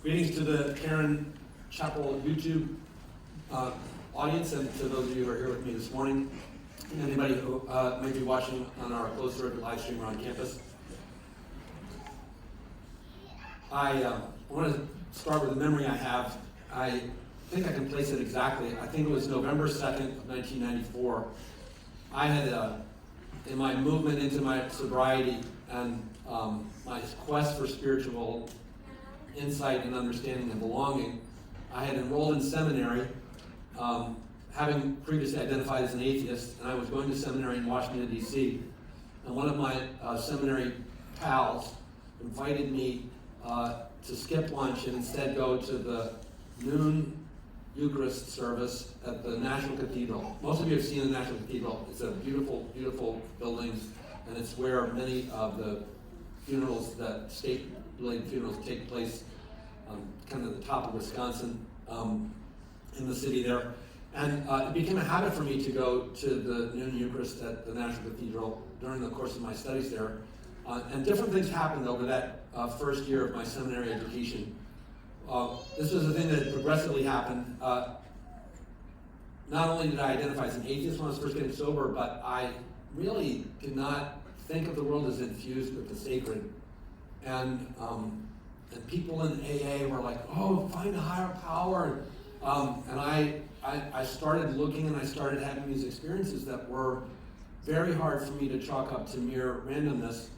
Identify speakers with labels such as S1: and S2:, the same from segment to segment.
S1: Greetings to the Caron Chapel YouTube audience and to those of you who are here with me this morning. And anybody who may be watching on our closed circuit live stream or on campus. I want to start with a memory I have. I think I can place it exactly. I think it was November 2nd of 1994. I had, in my movement into my sobriety and my quest for spiritual insight and understanding and belonging, I had enrolled in seminary, having previously identified as an atheist, and I was going to seminary in Washington, D.C., and one of my seminary pals invited me to skip lunch and instead go to the noon Eucharist service at the National Cathedral. Most of you have seen the National Cathedral. It's a beautiful, beautiful building, and it's where many of the funerals, that state-related funerals, take place, kind of the top of Wisconsin, in the city there. And it became a habit for me to go to the noon Eucharist at the National Cathedral during the course of my studies there. And different things happened over that first year of my seminary education. This was a thing that progressively happened. Not only did I identify as an atheist when I was first getting sober, but I really did not think of the world as infused with the sacred. And people in AA were like, oh, find a higher power. And I started looking, and I started having these experiences that were very hard for me to chalk up to mere randomness.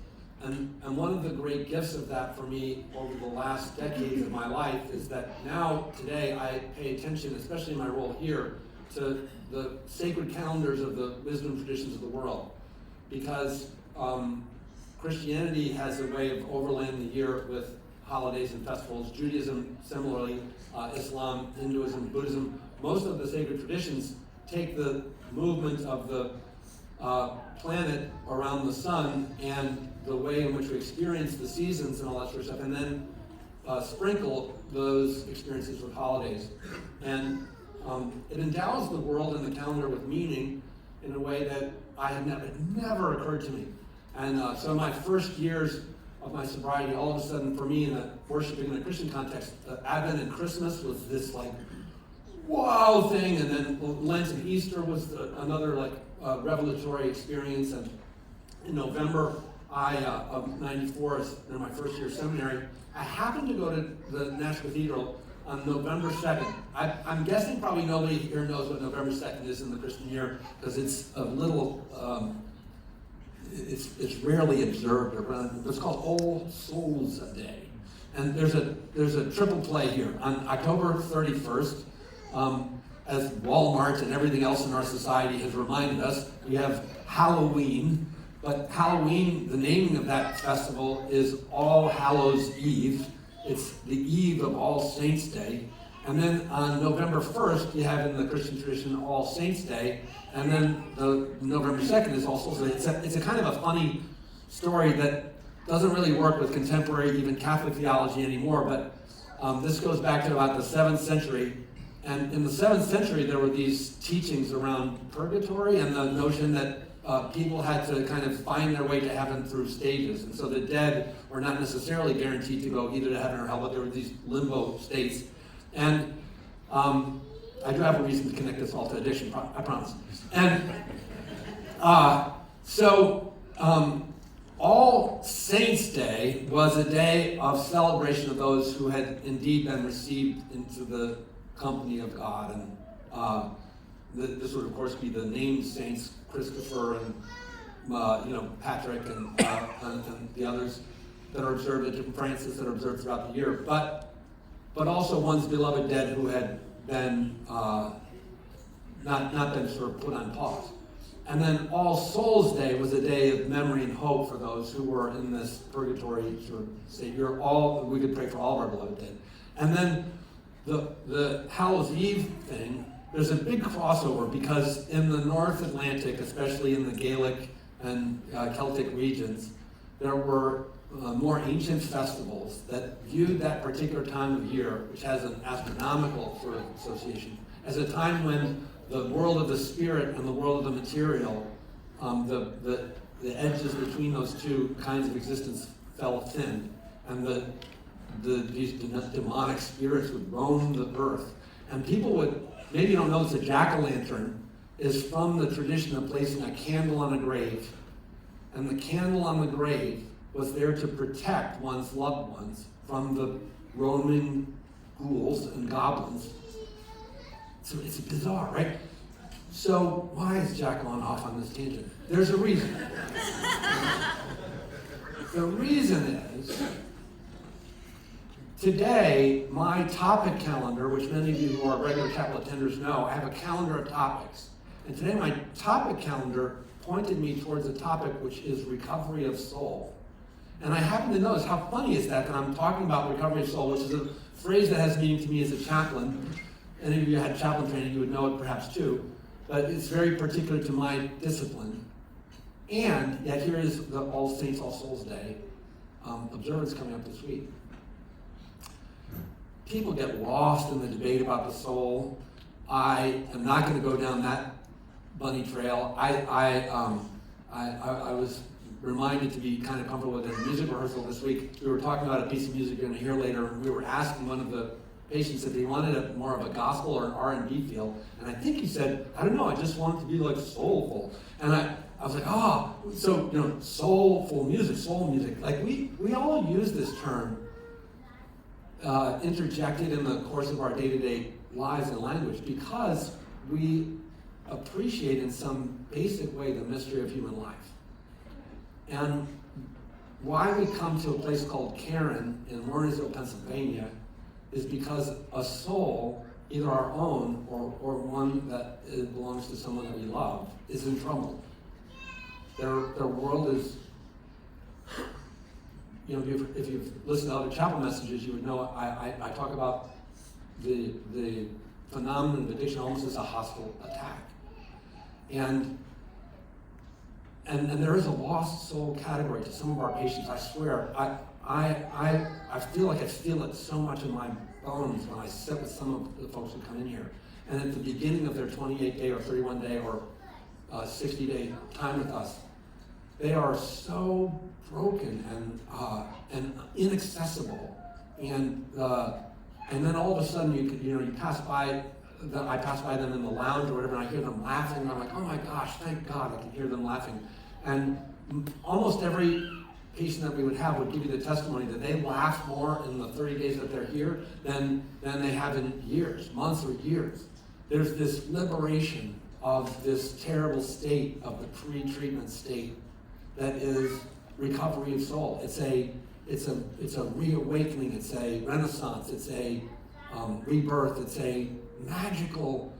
S1: And one of the great gifts of that for me over the last decades of my life is that now, today, I pay attention, especially in my role here, to the sacred calendars of the wisdom traditions of the world. Because Christianity has a way of overlaying the year with holidays and festivals. Judaism, similarly, Islam, Hinduism, Buddhism. Most of the sacred traditions take the movement of the planet around the sun and the way in which we experience the seasons and all that sort of stuff, and then sprinkle those experiences with holidays. And it endows the world and the calendar with meaning in a way that it never occurred to me. And so my first years of my sobriety, all of a sudden for me, worshiping in a Christian context, Advent and Christmas was this like wow thing, and then Lent and Easter was another like revelatory experience. And in November of '94, in my first year of seminary, I happened to go to the National Cathedral on November 2nd. I'm guessing probably nobody here knows what November 2nd is in the Christian year, because it's a little, it's rarely observed around. It's called All Souls Day. And there's a triple play here. On October 31st, as Walmart and everything else in our society has reminded us, we have Halloween. But Halloween, the naming of that festival is All Hallows Eve. It's the eve of All Saints Day. And then on November 1st, you have in the Christian tradition All Saints Day. And then the November 2nd is All Souls Day. It's a kind of a funny story that doesn't really work with contemporary, even Catholic theology anymore. But this goes back to about the 7th century. And in the 7th century, there were these teachings around purgatory and the notion that people had to kind of find their way to heaven through stages. And so the dead were not necessarily guaranteed to go either to heaven or hell, but there were these limbo states. And I do have a reason to connect this all to addiction, I promise. And so All Saints Day was a day of celebration of those who had indeed been received into the company of God. And this would, of course, be the named saints, Christopher and Patrick and the others that are observed at different Francis that are observed throughout the year, but also one's beloved dead who had been not been sort of put on pause. And then All Souls Day was a day of memory and hope for those who were in this purgatory sort of state. We could pray for all of our beloved dead. And then the Hallows Eve thing. There's a big crossover because in the North Atlantic, especially in the Gaelic and Celtic regions, there were more ancient festivals that viewed that particular time of year, which has an astronomical sort of association, as a time when the world of the spirit and the world of the material, the edges between those two kinds of existence fell thin. And these demonic spirits would roam the earth. And people would, maybe you don't know, it's a jack-o'-lantern is from the tradition of placing a candle on a grave. And the candle on the grave was there to protect one's loved ones from the roaming ghouls and goblins. So it's bizarre, right? So why is Jack going off on this tangent? There's a reason. The reason is, today, my topic calendar, which many of you who are regular chapel attenders know, I have a calendar of topics. And today my topic calendar pointed me towards a topic which is recovery of soul. And I happen to notice, how funny is that I'm talking about recovery of soul, which is a phrase that has meaning to me as a chaplain. Any of you had chaplain training, you would know it perhaps too. But it's very particular to my discipline. And yet here is the All Saints, All Souls Day observance coming up this week. People get lost in the debate about the soul. I am not going to go down that bunny trail. I was reminded to be kind of comfortable with a music rehearsal this week. We were talking about a piece of music you're going to hear later, and we were asking one of the patients if he wanted more of a gospel or an R&B feel. And I think he said, I don't know, I just want it to be like soulful. And I was like, so, soulful music, soul music. Like we all use this term interjected in the course of our day-to-day lives and language because we appreciate in some basic way the mystery of human life. And why we come to a place called Caron in Warrensville, Pennsylvania, is because a soul, either our own or one that belongs to someone that we love, is in trouble. Their world is, if you've listened to other chapel messages, you would know I talk about the phenomenon of addiction almost as a hostile attack. And there is a lost soul category to some of our patients. I swear, I feel like I feel it so much in my bones when I sit with some of the folks who come in here. And at the beginning of their 28-day or 31-day or 60-day time with us, they are so broken and inaccessible. And then all of a sudden you pass by. I pass by them in the lounge or whatever, and I hear them laughing, and I'm like, oh my gosh, thank God I can hear them laughing. And almost every patient that we would have would give you the testimony that they laugh more in the 30 days that they're here than they have in years, months or years. There's this liberation of this terrible state of the pre-treatment state that is recovery of soul. It's a reawakening, it's a renaissance, it's a rebirth, it's a magical,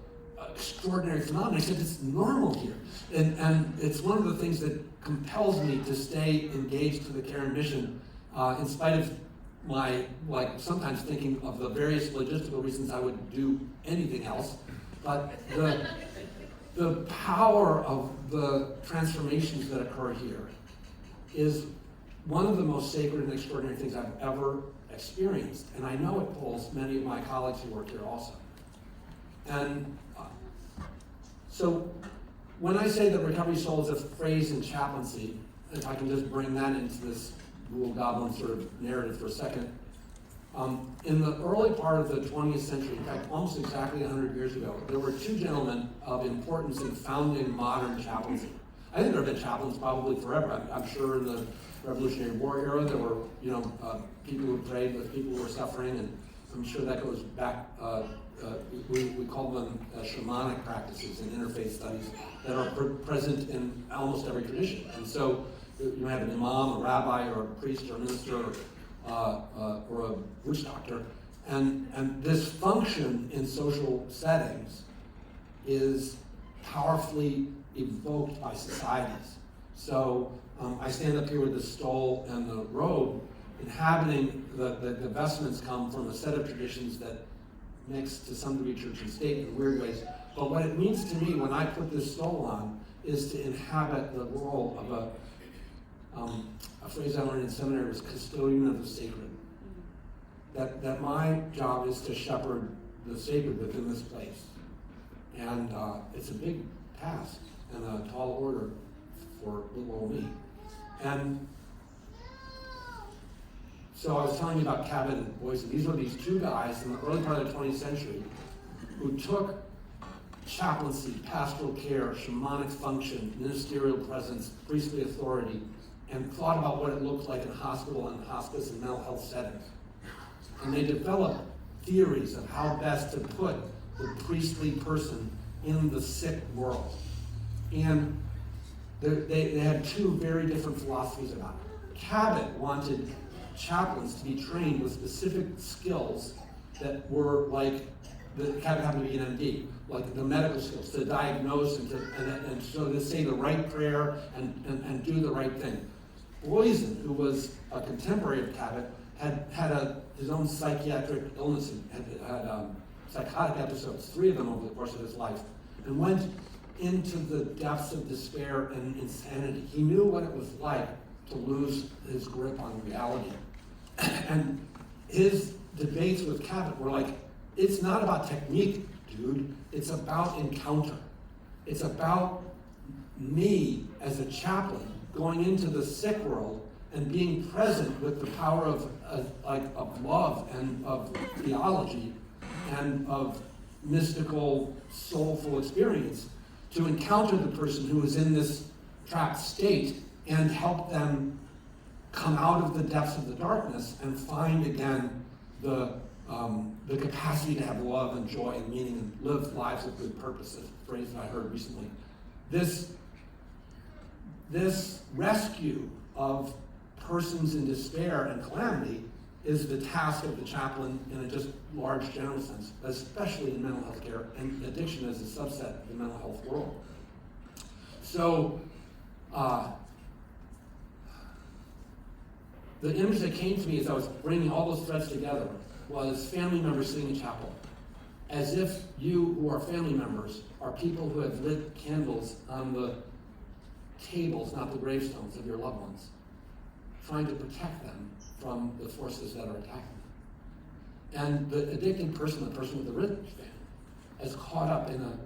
S1: extraordinary phenomenon, except it's normal here. And it's one of the things that compels me to stay engaged to the Caron mission, in spite of my, sometimes thinking of the various logistical reasons I would do anything else. But the power of the transformations that occur here is one of the most sacred and extraordinary things I've ever experienced. And I know it pulls many of my colleagues who work here also. And so when I say that recovery soul is a phrase in chaplaincy, if I can just bring that into this ghoul goblin sort of narrative for a second, in the early part of the 20th century, in fact, almost exactly 100 years ago, there were two gentlemen of importance in founding modern chaplaincy. I think there have been chaplains probably forever. I'm sure in the Revolutionary War era, there were people who prayed with people who were suffering, and I'm sure that goes back. We call them shamanic practices and interfaith studies that are present in almost every tradition. And so you have an imam, a rabbi, or a priest, or a minister, or a witch doctor, and this function in social settings is powerfully evoked by societies. So I stand up here with the stole and the robe, inhabiting the vestments come from a set of traditions that mix to some degree church and state in weird ways. But what it means to me when I put this stole on is to inhabit the role of a phrase I learned in seminary was custodian of the sacred. That my job is to shepherd the sacred within this place. And it's a big task and a tall order for little old me. And So I was telling you about Cabot and Boysen. These were these two guys in the early part of the 20th century who took chaplaincy, pastoral care, shamanic function, ministerial presence, priestly authority, and thought about what it looked like in hospital and hospice and mental health settings. And they developed theories of how best to put the priestly person in the sick world. And they had two very different philosophies about it. Cabot wanted chaplains to be trained with specific skills that were like, Cabot happened to be an MD, like the medical skills, to diagnose and so to say the right prayer and do the right thing. Boysen, who was a contemporary of Cabot, had his own psychiatric illness and had psychotic episodes, 3 of them over the course of his life, and went into the depths of despair and insanity. He knew what it was like to lose his grip on reality. And his debates with Cabot were like, it's not about technique, dude. It's about encounter. It's about me as a chaplain going into the sick world and being present with the power of love and of theology and of mystical, soulful experience to encounter the person who is in this trapped state and help them come out of the depths of the darkness and find again the capacity to have love and joy and meaning and live lives of good purpose, a phrase that I heard recently. This rescue of persons in despair and calamity is the task of the chaplain in a just large general sense, especially in mental health care, and addiction as a subset of the mental health world. So, the image that came to me as I was bringing all those threads together was family members sitting in chapel, as if you who are family members are people who have lit candles on the tables, not the gravestones of your loved ones, trying to protect them from the forces that are attacking them. And the addicted person, the person with the wristband, is caught up in a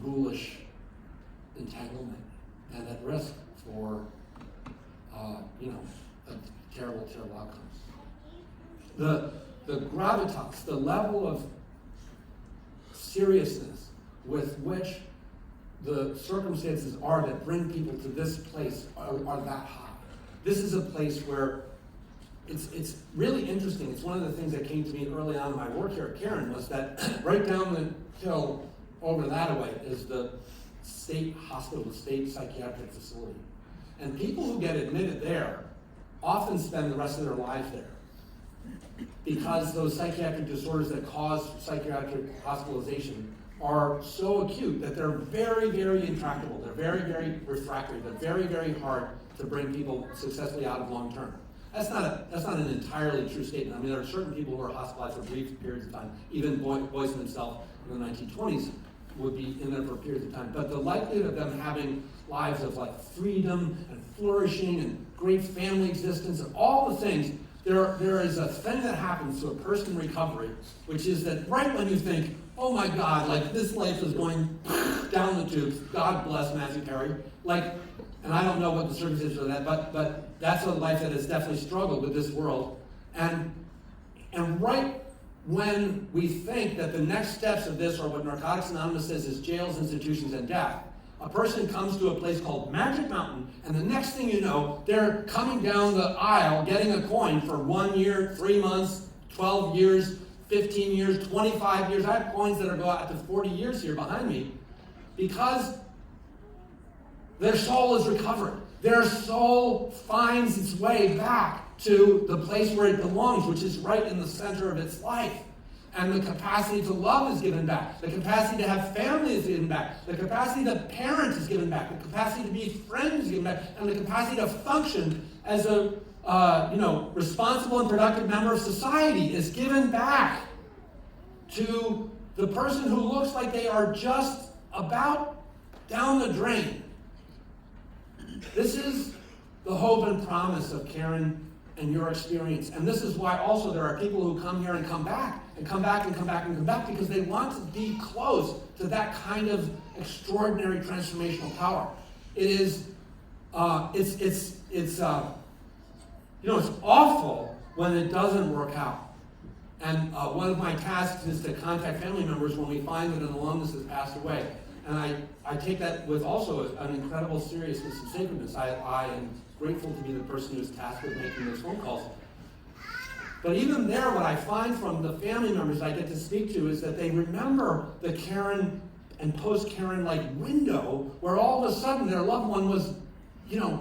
S1: ghoulish entanglement and at risk for, terrible, terrible outcomes. The gravitas, the level of seriousness with which the circumstances are that bring people to this place are that high. This is a place where it's really interesting. It's one of the things that came to me early on in my work here at Caron was that right down the hill over that way is the state hospital, the state psychiatric facility. And people who get admitted there often spend the rest of their lives there because those psychiatric disorders that cause psychiatric hospitalization are so acute that they're very, very intractable. They're very, very refractory. They're very, very hard to bring people successfully out of long term. That's not an entirely true statement. I mean, there are certain people who are hospitalized for brief periods of time. Even Boysen himself in the 1920s would be in there for periods of time. But the likelihood of them having lives of like freedom and flourishing and great family existence and all the things, there is a thing that happens to a person in recovery, which is that right when you think, oh my God, like this life is going down the tubes, God bless Matthew Perry, and I don't know what the circumstances are that, but that's a life that has definitely struggled with this world. And right when we think that the next steps of this are what Narcotics Anonymous says is jails, institutions, and death, a person comes to a place called Magic Mountain, and the next thing you know, they're coming down the aisle getting a coin for 1 year, 3 months, 12 years, 15 years, 25 years. I have coins that go out to 40 years here behind me because their soul is recovered. Their soul finds its way back to the place where it belongs, which is right in the center of its life. And the capacity to love is given back. The capacity to have family is given back. The capacity to parent is given back. The capacity to be friends is given back. And the capacity to function as a responsible and productive member of society is given back to the person who looks like they are just about down the drain. This is the hope and promise of Caron and your experience. And this is why also there are people who come here and come back and come back and come back and come back because they want to be close to that kind of extraordinary transformational power. It is, it's awful when it doesn't work out. And one of my tasks is to contact family members when we find that an alumnus has passed away. And I take that with also an incredible seriousness and sacredness. I am grateful to be the person who is tasked with making those phone calls. But even there, what I find from the family members I get to speak to is that they remember the Caron and post-Caron-like window where all of a sudden their loved one was,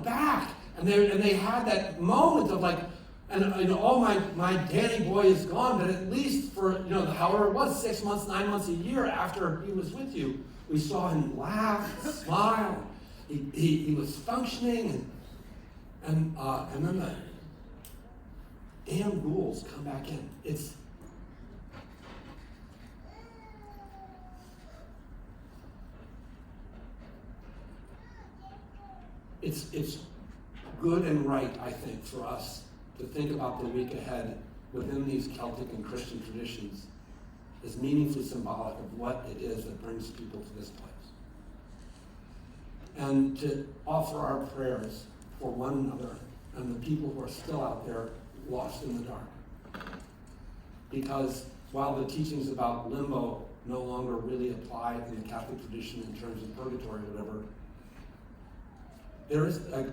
S1: back. And they had that moment of like, oh, my Danny boy is gone, but at least for, however it was, 6 months, 9 months, a year after he was with you, we saw him laugh, smile. He was functioning, and then the damn ghouls come back in. It's good and right, I think, for us to think about the week ahead within these Celtic and Christian traditions as meaningfully symbolic of what it is that brings people to this place. And to offer our prayers for one another and the people who are still out there lost in the dark. Because while the teachings about limbo no longer really apply in the Catholic tradition in terms of purgatory or whatever,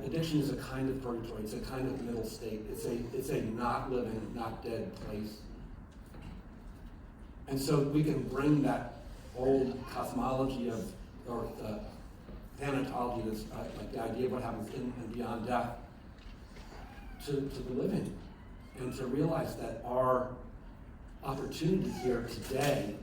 S1: addiction is a kind of purgatory. It's a kind of middle state. It's a not living, not dead place. And so we can bring that old cosmology or thanatology, that's like the idea of what happens in and beyond death, to the living, and to realize that our opportunity here today,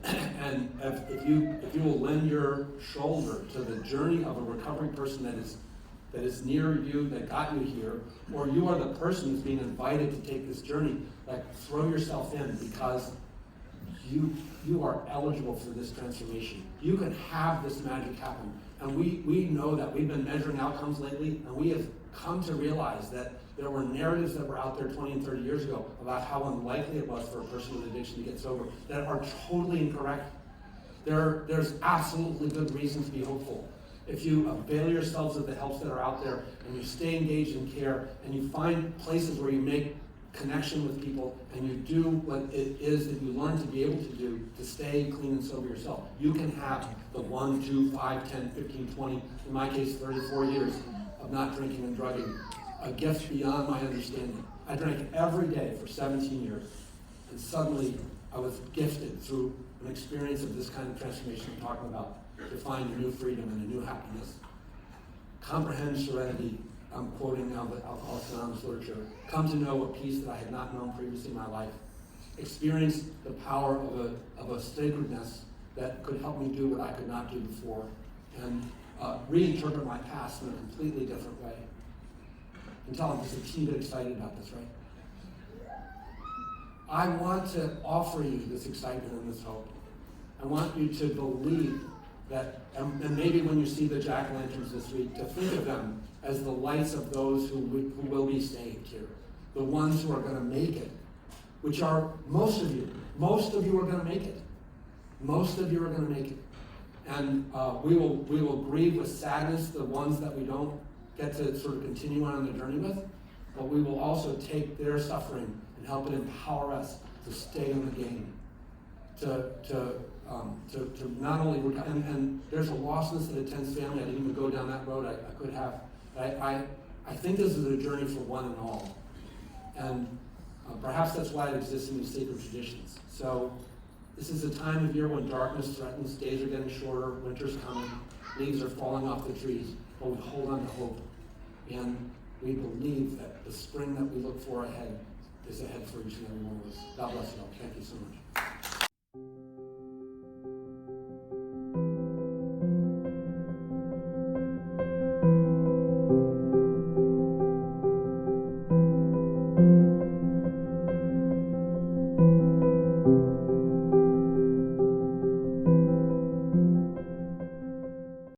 S1: and if you will lend your shoulder to the journey of a recovering person that is near you, that got you here, or you are the person who's being invited to take this journey, like throw yourself in, because you are eligible for this transformation. You can have this magic happen. And we know that. We've been measuring outcomes lately, and we have come to realize that there were narratives that were out there 20 and 30 years ago about how unlikely it was for a person with addiction to get sober that are totally incorrect. There's absolutely good reason to be hopeful. If you avail yourselves of the helps that are out there, and you stay engaged in care, and you find places where you make connection with people, and you do what it is that you learn to be able to do to stay clean and sober yourself, you can have the 1, 2, 5, 10, 15, 20, in my case 34 years of not drinking and drugging, a gift beyond my understanding. I drank every day for 17 years, and suddenly I was gifted through an experience of this kind of transformation I'm talking about to find a new freedom and a new happiness. Comprehend serenity. I'm quoting now the Alcoholics Anonymous literature. Come to know a peace that I had not known previously in my life. Experience the power of a sacredness that could help me do what I could not do before, and reinterpret my past in a completely different way. You can tell I'm just a teeny bit excited about this, right? I want to offer you this excitement and this hope. I want you to believe that, and maybe when you see the jack-o'-lanterns this week, to think of them as the lights of those who will be saved here, the ones who are going to make it, which are most of you. Most of you are going to make it. Most of you are going to make it. And we will grieve with sadness the ones that we don't get to sort of continue on the journey with, but we will also take their suffering and help it empower us to stay in the game, to not only, and there's a lostness that attends family. I didn't even go down that road. I could have. I think this is a journey for one and all. And perhaps that's why it exists in these sacred traditions. So this is a time of year when darkness threatens, days are getting shorter, winter's coming, leaves are falling off the trees, but we hold on to hope. And we believe that the spring that we look for ahead is ahead for each and every one of us. God bless you all. Thank you so much.